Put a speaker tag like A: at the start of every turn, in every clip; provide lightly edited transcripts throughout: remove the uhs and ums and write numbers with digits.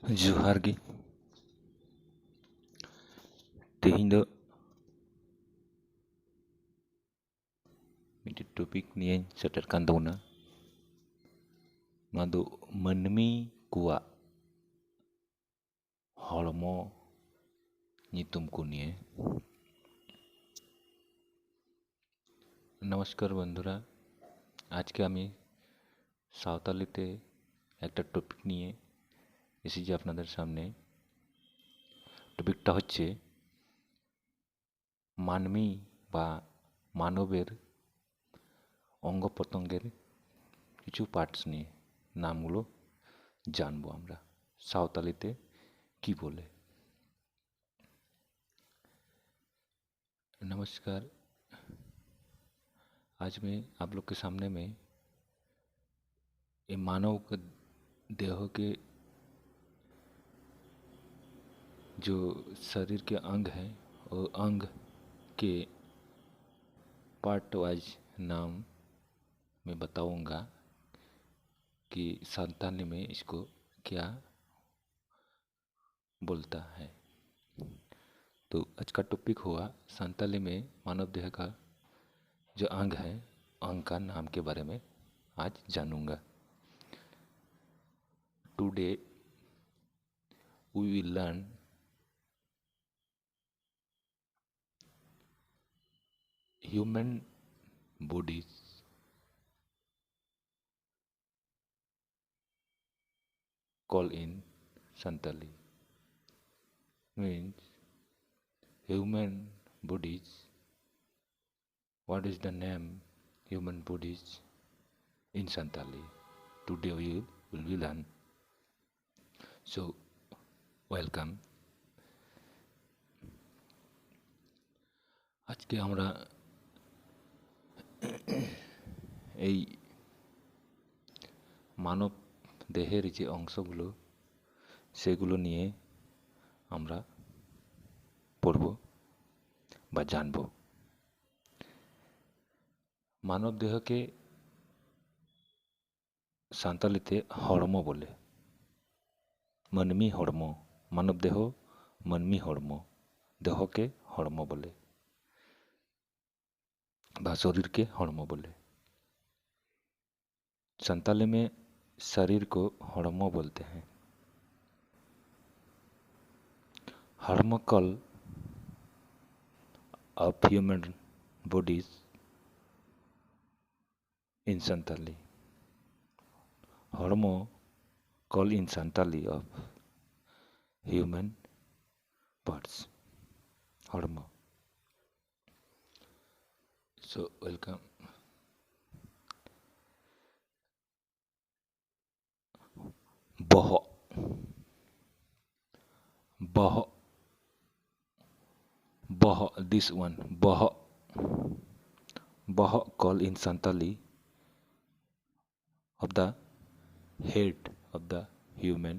A: ᱡᱚᱦᱟᱨ ᱜᱮ ᱛᱮᱦᱮᱧ ᱫᱚ ᱢᱤᱫᱴᱮᱱ ᱴᱚᱯᱤᱠ ᱱᱤᱭᱮᱧ ᱥᱮᱴᱮᱨ ᱠᱟᱱ ᱛᱟᱵᱚᱱᱟ᱾ ᱱᱚᱣᱟ ᱫᱚ ᱢᱟᱹᱱᱢᱤ ᱠᱚᱣᱟᱜ হড়মো ᱧᱩᱛᱩᱢ को নিয়ে। নমস্কার বন্ধুরা, আজকে আমি সাঁওতালিতে একটা টপিক নিয়ে এসেছি আপনাদের সামনে। টপিকটা হচ্ছে মানবী বা মানবের অঙ্গ প্রত্যঙ্গের কিছু পার্টস নিয়ে নামগুলো জানবো আমরা সাঁওতালিতে কি বলে। नमस्कार, आज मैं आप लोग के सामने में ये मानव के देह के जो शरीर के अंग हैं और अंग के पार्ट वाइज नाम मैं बताऊंगा कि संताली में इसको क्या बोलता है। तो आज का टॉपिक हुआ संताली में मानव देह का जो अंग है, अंग का नाम के बारे में आज जानूंगा। Today we will learn human bodies called in Santali means human bodies. What is the name human bodies in Santali? Today we will learn. So welcome. আজকে আমরা এই মানব দেহের যে অংশগুলো সেগুলো নিয়ে আমরা পড়ব বা জানব। মানব দেহকে সাঁওতালিতে হড়মো বলে। মানবী হড়মো, মানব দেহ মানবী হড়মো, দেহকে হড়মো বলে বা শরীরকে হড়মো বলে। संताली में शरीर को हड़मो बोलते हैं। हर्मोकल of human bodies in Santali. हड़मो call in Santali of human parts. हड़मो। So welcome. बह बह बह दिस वन बह बह call in Santali of the head of the human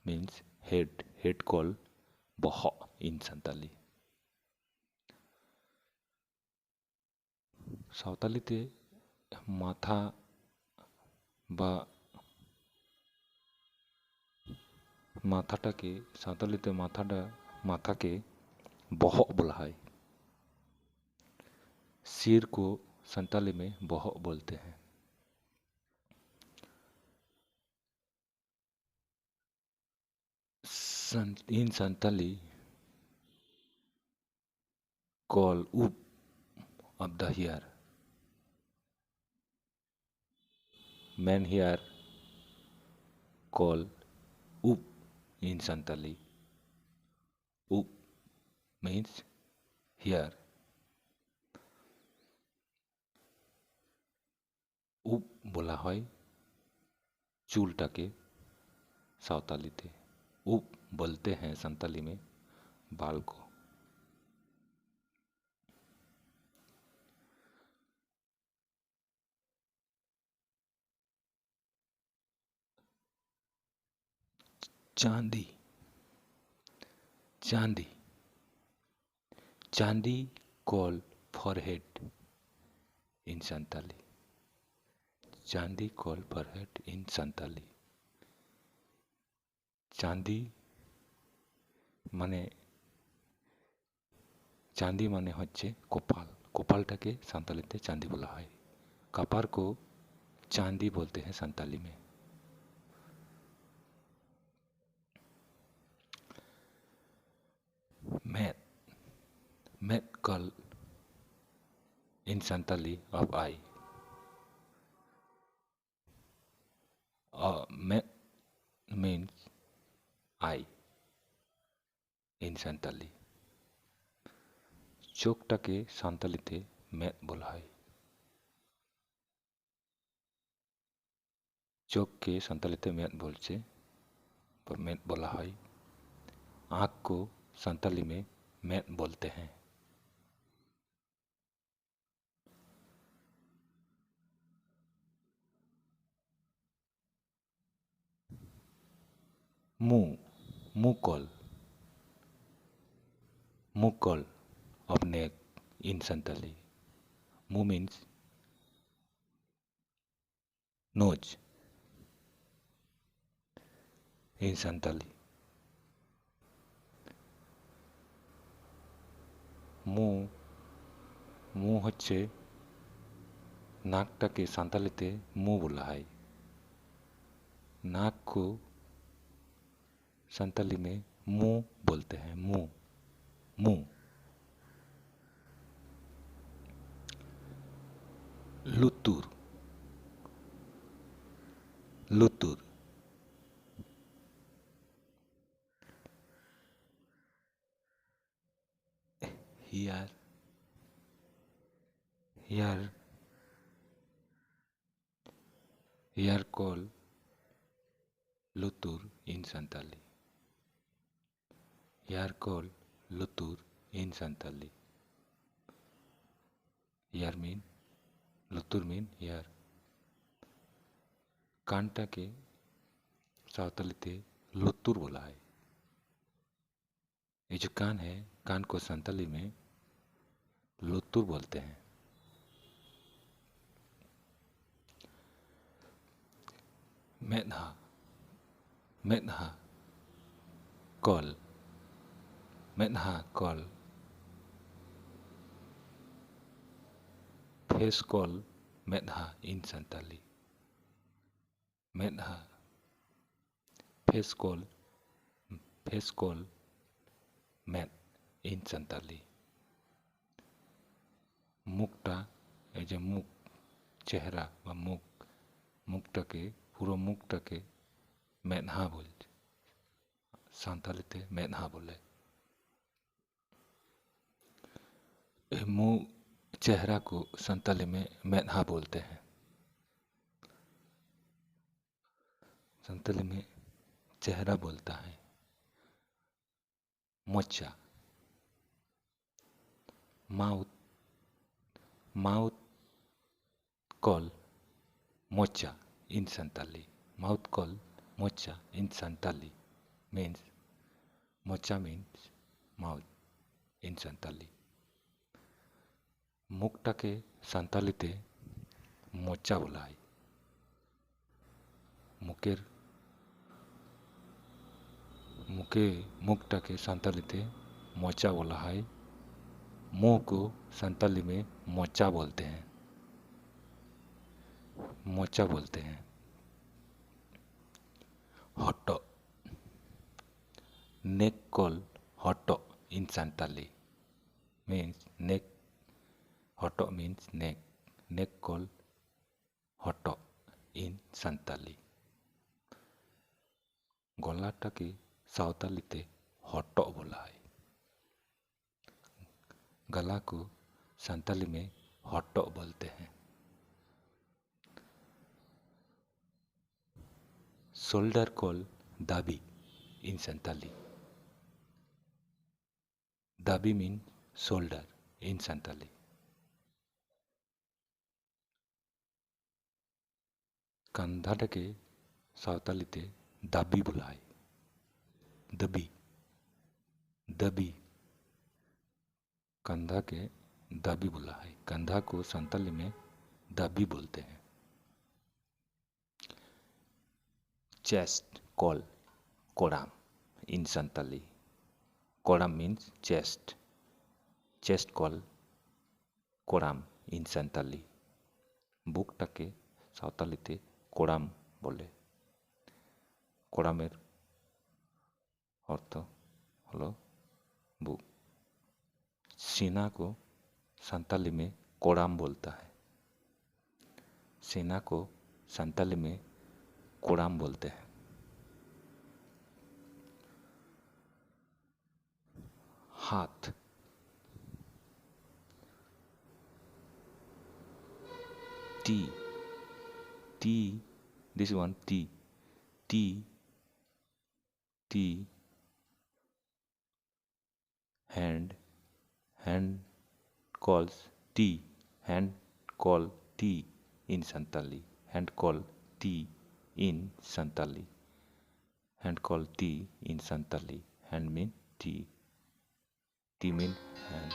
A: means head called boho in Santali. সাঁওতালিতে মাথা বা মাথাটাকে সাঁওতালিতে মাথাকে বহ বলা হয়। सिर को संताली में बह बोलते हैं। in Santali call up of the hair, man hair call up in Santali. Up means hair. उप बोला है चूलटाके साँওতালিতে। उप बोलते हैं संताली में बाल को। चांदी चांदी चांदी कॉल फॉरहेड इन संताली। चांदी कॉल फॉरहेड इन संताली। चांदी माने হচ্ছে কপাল। কপালটাকে সাঁওতালিতে চাঁदी বলা হয়। कपार को चांदी बोलते हैं संताली में। मैथ call in Santali of eye. मैथ मीन्स आई इन संताली। চোখটাকে সাঁওতালিতে मैथ বলা হয়। चोक के संतालिते मैथ बोलছে मैथ बोला है। आँख को संताली में मैथ बोलते हैं। Mukul of neck in Santali. Mu means nose in Santali. मुंह হচ্ছে नाकटाके सान्तालीते मुंह बोला है। नाक को संताली में मुंह बोलते हैं। मुंह। लुतुर here call lutur in Santali। here call lutur in Santali। here mean lutur mean here। कानटाके सावतालीते लुतुर बोला है। ये जो कान है, कान को संताली में लुतुर बोलते हैं। मेधा कॉल फेस कॉल मेधा इन संताली। मेधा फेस कॉल मैथ इन संताली। मुखटा এই যে মুখ চেহারা বা মুখটাকে পুরো মুখটাকে মেধা বলছে। সাঁওতালিতে মেধা बोले। मुंह चेहरा को संताली में मेधा बोलते हैं। संताली में चेहरा बोलता है मोचा। माउथ कॉल मोचा इन संताली। माउथ कॉल मोचा इन संताली means मोचा means माउथ इन संताली। मुखटाके सान्तालीते मोचा बोला है। मुखटाके सान्तालीते मोचा बोला है। मुंह को संताली में मोचा बोलते हैं। हॉटो नेक कॉल हॉटो इन संताली means neck। हॉटो means neck कॉल हॉटो इन संताली। गलाटाके सावतालीते हॉटो बोला है। गला को संताली में हॉटो बोलते हैं। शोल्डर कॉल दाबी इन संताली। दाबी मीन शोल्डर इन संताली। कंधाटाके सावतालीते दाबी बोला है। दबी कंधा के दाबी बोला है। कंधा को संताली में दाबी बोलते हैं। Chest call koram in Santali. Koram means chest. Chest called koram in Santali. বুকটাকে সাঁওতালিতে কোরাম বলে। কোরামের अर्थ हलो बुक। सीना को संताली में कोराम बोलता है। सीना को संताली में कोराम बोलते हैं। हाथ, T, T, this one T, T, T, hand, hand calls tea, hand call tea in Santali, hand call tea in Santali, hand call tea in Santali, hand mean tea, tea mean hand.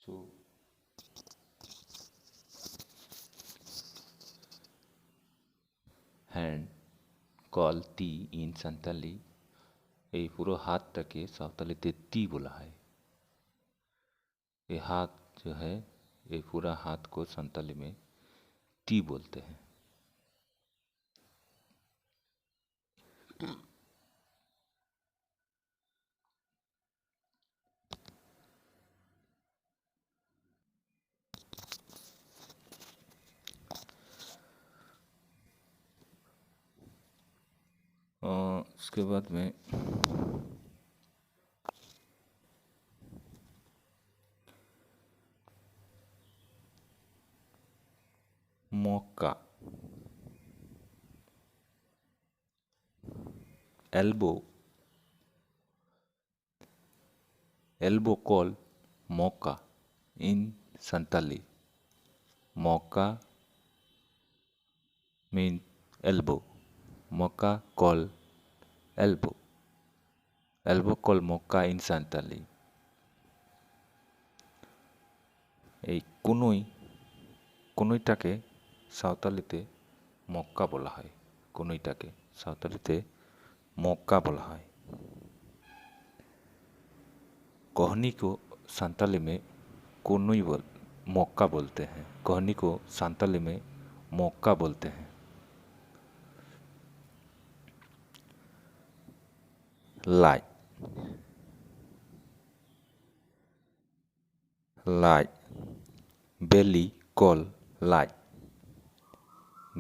A: So hand call tea in Santali, এই পুরো হাতটাকে সাঁওতালিতে T बोला है। ये हाथ जो है, ये पूरा हाथ को संताली में टी बोलते हैं। उसके बाद में मौका, elbow, elbow call मौका in Santali. मौका mean elbow, मौका call elbow, elbow call मौका in Santali. এই কুনুইটাকে সাঁওতালিতে মক্কা বলা হয়। কুনুইটাকে সাঁওতালিতে मौका बोला है। कोहनी को संताली में कुनुई मौका बोलते हैं। कोहनी को संताली में मौका बोलते हैं। लाई, लाई, बेली कॉल लाई,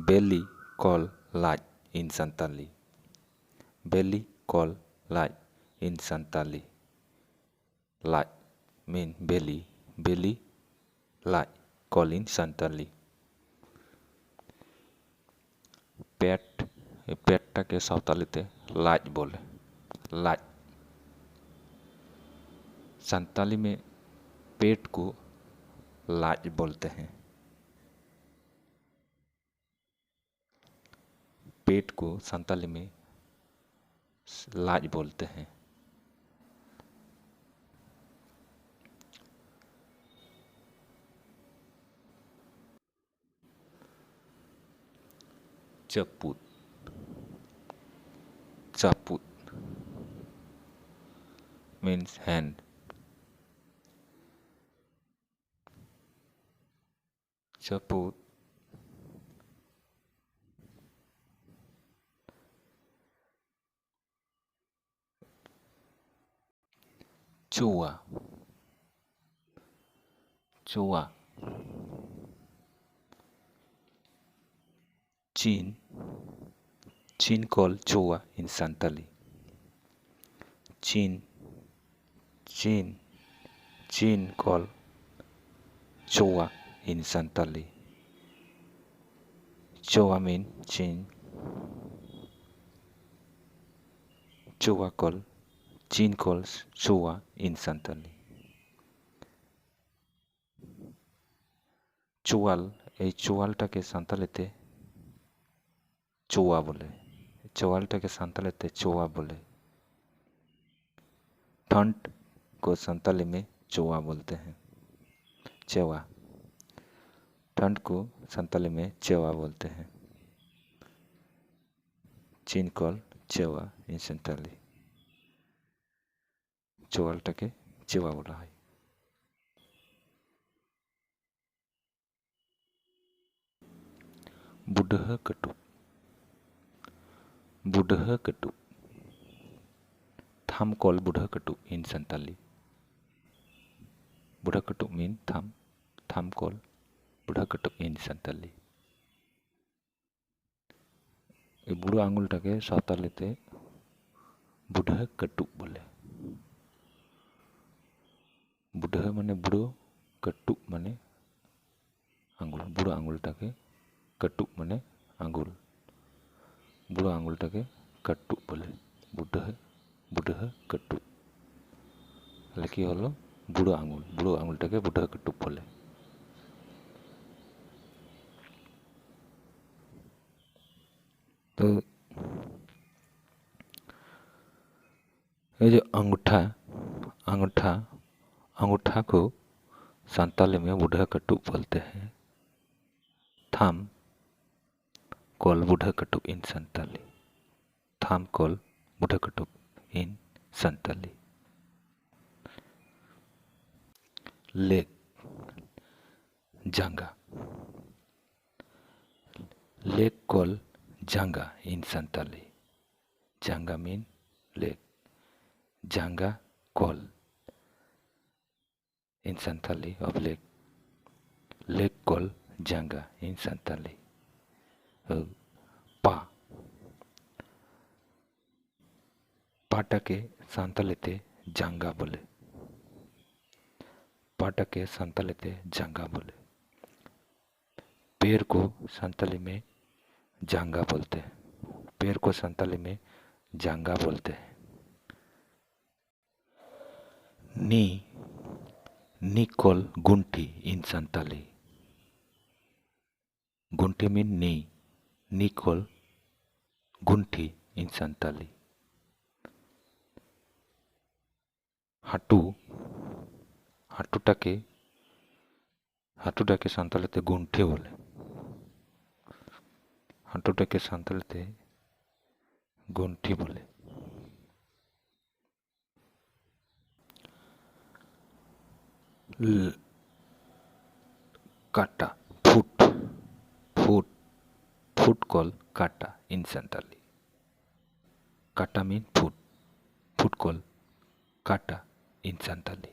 A: बेली कॉल लाई इन संताली, belly call लाई in Santali. लाई mean belly, belly लाई call in Santali. पेट, पेटটাকে সাঁওতালিতে लाज बोले, लाज। संताली में पेट को लाज बोलते हैं। पेट को संताली में लाज बोलते हैं। चपूत, चपूत means hand. चपूत चूहा, चूहा चीन, चीन call चूहा in Santali. चीन, चीन, चीन call चूहा in Santali. चूहा mean चीन, चूहा call, चीन calls चूहा in Santali. चुवाल, এই চুয়ালটাকে সাঁওতালিতে चुआ बोले, चौवालटाके संतालीते चौवा बोले। ठंड को संताली में चौवा बोलते हैं, चेवा। ठंड को संताली में चेवा बोलते हैं। চিনকল চেওয়া ইন সান্তালি। চোয়ালটাকে চেওয়া বলা হয়। বুডহ কটুক, বুডহ কটুক, থাম কল বুডহ কটুক ইন সান্তালি। বুডহ কটুক মিন থাম, থাম কল বুডহ কটুক ইন সান্তালি। এই বুড়ো আঙুলটাকে সাঁওতালিতে বুডহ কটুক বলে। বুডহ মানে বুড়ো, কটুক মানে আঙুল। বুড়ো আঙুলটাকে কটুক মানে আঙুল, বুড়ো আঙুলটাকে কটুক বলে। বুডহ, বুডহ কটুক, তাহলে কি হলো? বুড়ো আঙুল, বুড়ো আঙুলটাকে বুডহ কটুক বলে। तो ये जो अंगूठा, अंगूठा, अंगूठा को संताली में बुढ़ा कटुक बोलते हैं। थाम कॉल बुढ़ा कटुक इन संताली। थाम कॉल बुढ़ा कटुक इन संताली। लेग, जांगा, लेग कॉल जांगा इन संताली। जांगा मीन लेग, जांगा call in Santali of leg, leg called janga in Santali. पा, पाटाके सांतालेते जांगा बोले। पाटाके सांतालेते जांगा बोले। पैर को संताली में जांगा बोलते हैं। पैर को संताली में जांगा बोलते हैं। नी, नी कॉल गुंठी इन संताली। गुंठी मीन नी, नी कॉल गुंठी इन संताली। हाटू, हाटूटाके, हाटूटाके सांतालीते गुंठी बोले। हाटूटाके सांतालीते गुंठी बोले। काटा, फुट, फुट, फुट कॉल काटा इन संताली। काटा मीन फुट, फुट कॉल काटा इन संताली।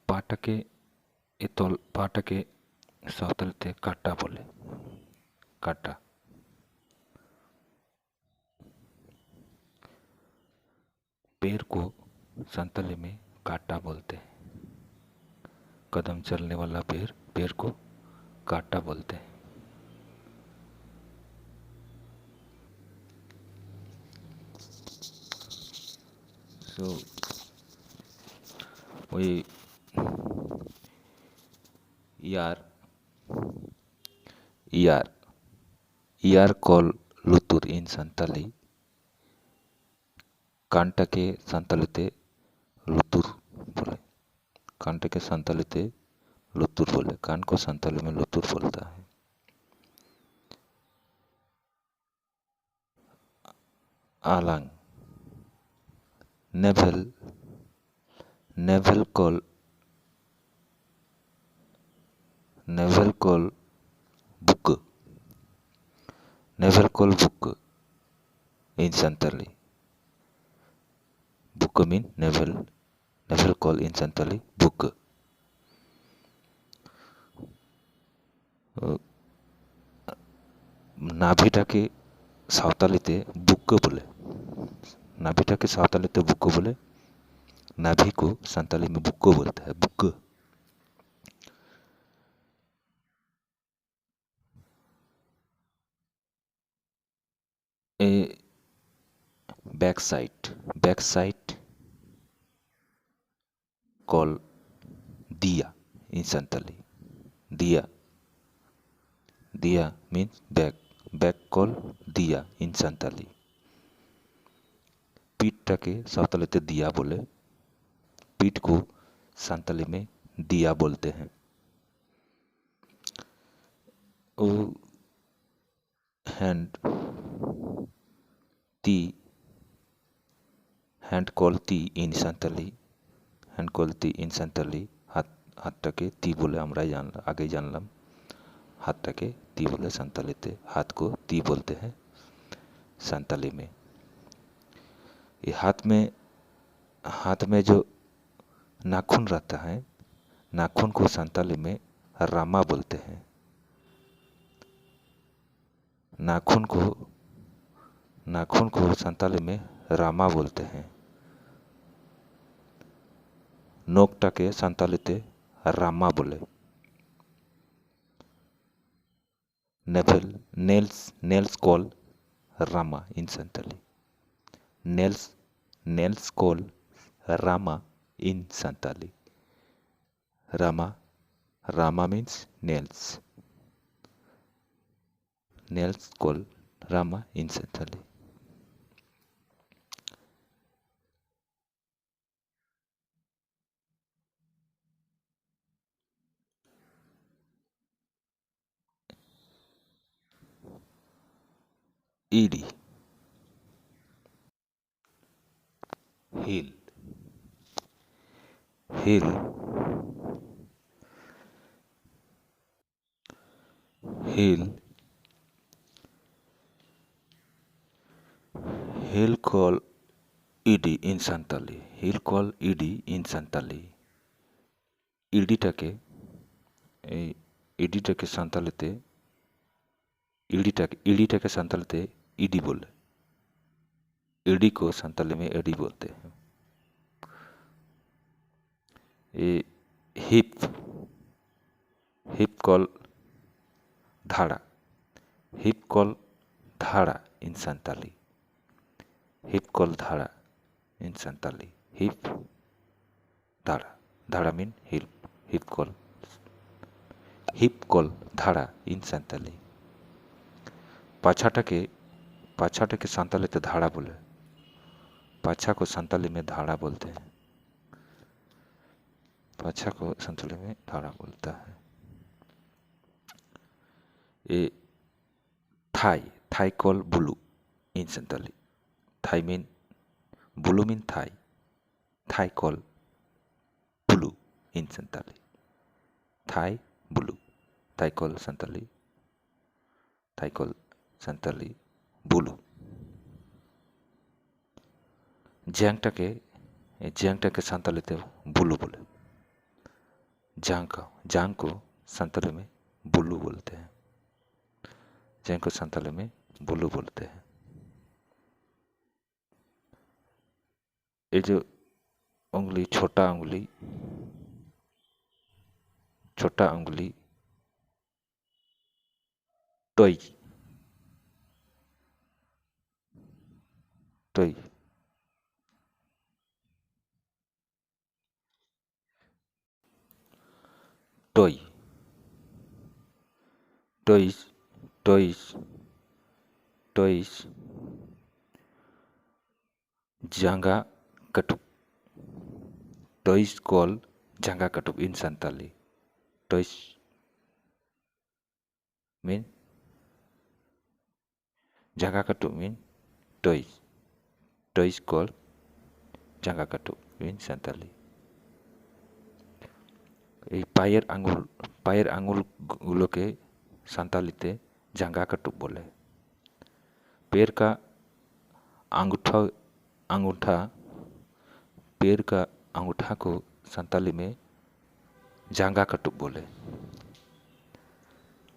A: पाटाके इतोल, पाटाके सावतालते काटा बोले। काटा। पैर को संताली में काटा बोलते हैं। कदम चलने वाला पैर, पैर को काटा बोलते हैं। So we ear, ear, ear call lutur in Santali. कांटाके संतालिते लुतुर बोले। कांटाके संतालिते लुतुर बोले। कान को संताली में लुतुर बोलता है। आलांग, navel, navel call, navel call बुक, नेवल कॉल बुक इन संताली। बुक mean navel, navel call in Santali बुक। नाभिटाके सावतालीते बुक बोले। नाभिटाके सावतालीते बुक बोले। नाभि को संताली में बुक बोलता है। बुक। A back side, back side call दिया इन संताली। दिया, दिया मीन्स बैक, बैक कॉल दिया इन संताली। पीठटाके सावतालीते दिया बोले। पीठ को संताली में दिया बोलते हैं। hand tea, hand call tea in Santali, hand call tea in Santali, হাতটাকে তি বলে আমরা আগেই জানলাম, হাতটাকে ती बोले संतालीते, हाथ को ती बोलते हैं संताली में। ये हाथ में जो नाखून रहता है, नाखून को संताली में रामा बोलते हैं। नाखून को संताली में रामा बोलते हैं। नोकटाके संतालीते रामा बोले। Nails call Rama in Santali. Nails call Rama in Santali. Rama means nails. Nails call Rama in Santali. ED. Hill. Hill call ED in Santali. Hill call ED in Santali. EDটাকে সান্তালিতে ईडी संताली ईडी बोले। ईडी को संताली में एडी बोलते हैं। ये हिप कॉल धाड़ा, हिप कॉल धाड़ा इन संताली। हिप कॉल धाड़ा इन संताली। हिप धाड़ा मीन हिप कॉल धाड़ा इन संताली। पाछाटाके संतालीते धाड़ा बोले। पाछा को संताली में धाड़ा बोलते हैं। पाछा को संताली में धाड़ा बोलता है। ये थाई कॉल बुलू इन संताली। थाई मीन बुलू मीन थाई। थाई कॉल बुलू इन संताली। थाई बुलू। Thigh call Santali. Thigh call Santali बुलू। ज्यांगटाके संतालीते बुलू बोले। जांग को संताली में बुलू बोलते हैं। जांग को संताली में बुलू बोलते हैं। ये जो उंगली छोटा उंगली टोई जांगा कटुक। टोइस कॉल जांगा कटुक इन संताली। टोइस मीन जांगा कटुक मीन टोइस। टोइस कॉल जांगा कटुक इन संताली। पायर आंगुल गुलो के संतालीते जांगा कटुक बोले। पैर का अंगूठा को संताली में जांगा कटुक बोले।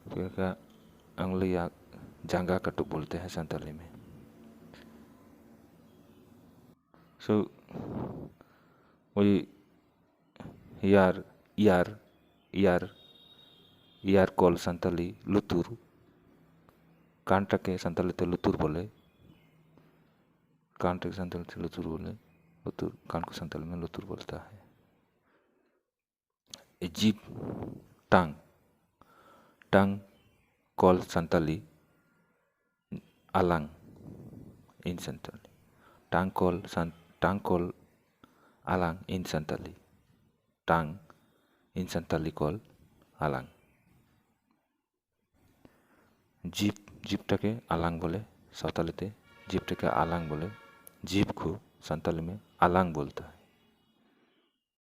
A: पैर का अंगुली या जांगा कटुक बोलते हैं संताली में। सो वही यार कॉल संताली लुतुर। कानटाके संतालीते लुतुर बोले। कान को संताली में लुतुर बोलता है। जीभ टांग कॉल संताली आलांग इन संताली। टांग कॉल आलांग इन संताली। टांग in Santali call Alang. Jeep जीभटाके आलां बोले सावतालीते, जीभटाके आलां बोले, जीभ को संताली में आलां बोलता है।